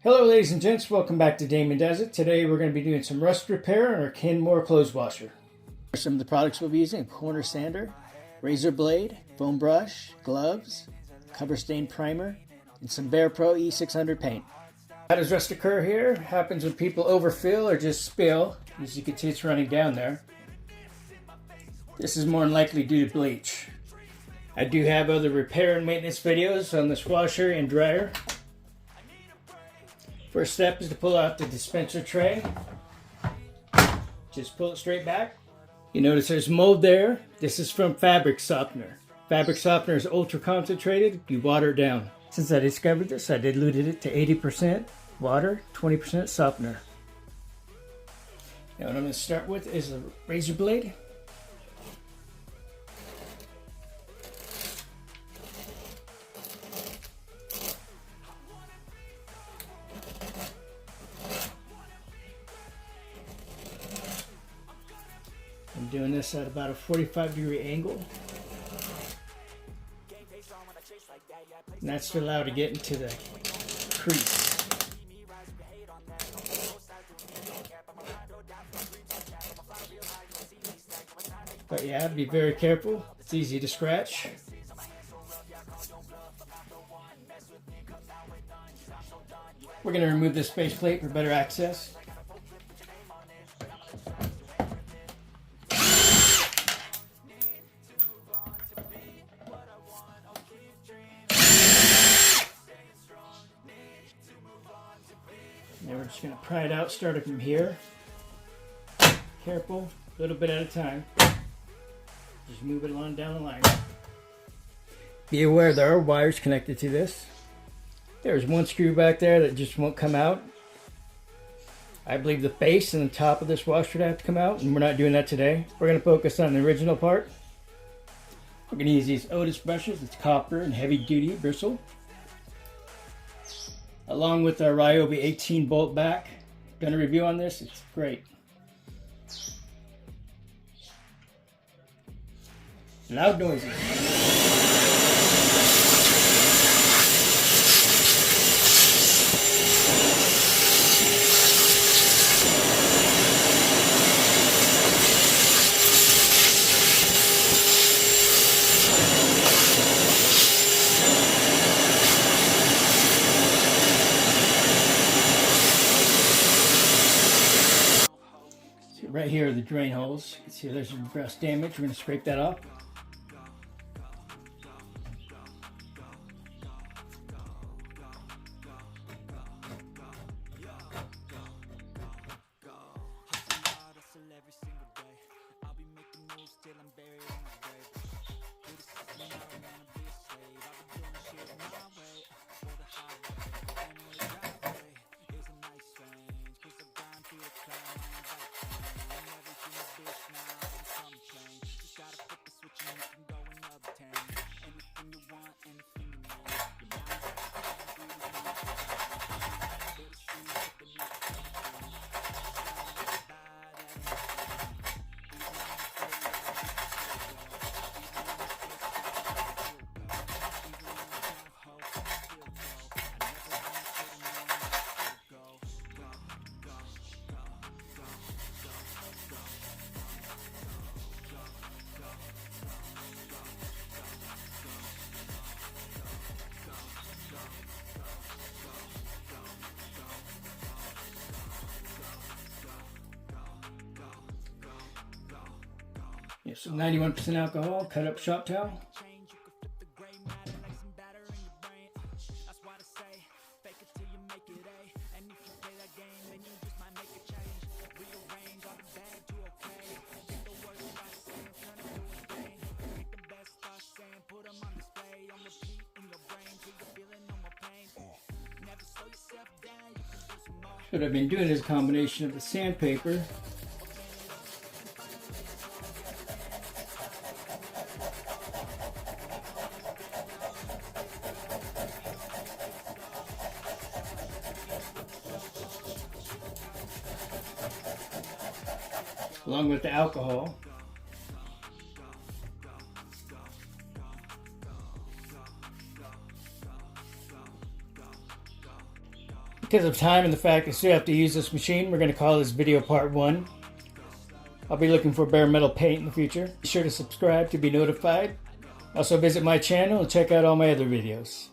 Hello ladies and gents, welcome back to Damon Does It. Today we're going to be doing some rust repair on our Kenmore clothes washer. Some of the products we'll be using: corner sander, razor blade, foam brush, gloves, cover stain primer, and some Bear Pro E600 paint. How does rust occur here? It happens when people overfill or just spill. As you can see, it's running down there. This is more than likely due to bleach. I do have other repair and maintenance videos on this washer and dryer. First step is to pull out the dispenser tray. Just pull it straight back. You notice there's mold there. This is from fabric softener. Fabric softener is ultra concentrated. You water it down. Since I discovered this, I diluted it to 80% water, 20% softener. Now what I'm going to start with is a razor blade. I'm doing this at about a 45-degree angle. And that's to allow it to get into the crease. But yeah, be very careful. It's easy to scratch. We're going to remove this base plate for better access. Now we're just going to pry it out, starting from here. Careful, a little bit at a time. Just move it along down the line. Be aware there are wires connected to this. There's one screw back there that just won't come out. I believe the base and the top of this washer would have to come out, and we're not doing that today. We're going to focus on the original part. We're going to use these Otis brushes. It's copper and heavy duty bristle, along with our Ryobi 18 bolt back. Done a review on this, it's great. Loud noises. Right here are the drain holes. You can see there's some rust damage. We're going to scrape that off. Yeah, so 91% alcohol, cut up shop towel. What I've been doing is a combination of the sandpaper along with the alcohol. Because of time and the fact I still have to use this machine, we're going to call this video part 1. I'll be looking for bare metal paint in the future. Be sure to subscribe to be notified. Also visit my channel and check out all my other videos.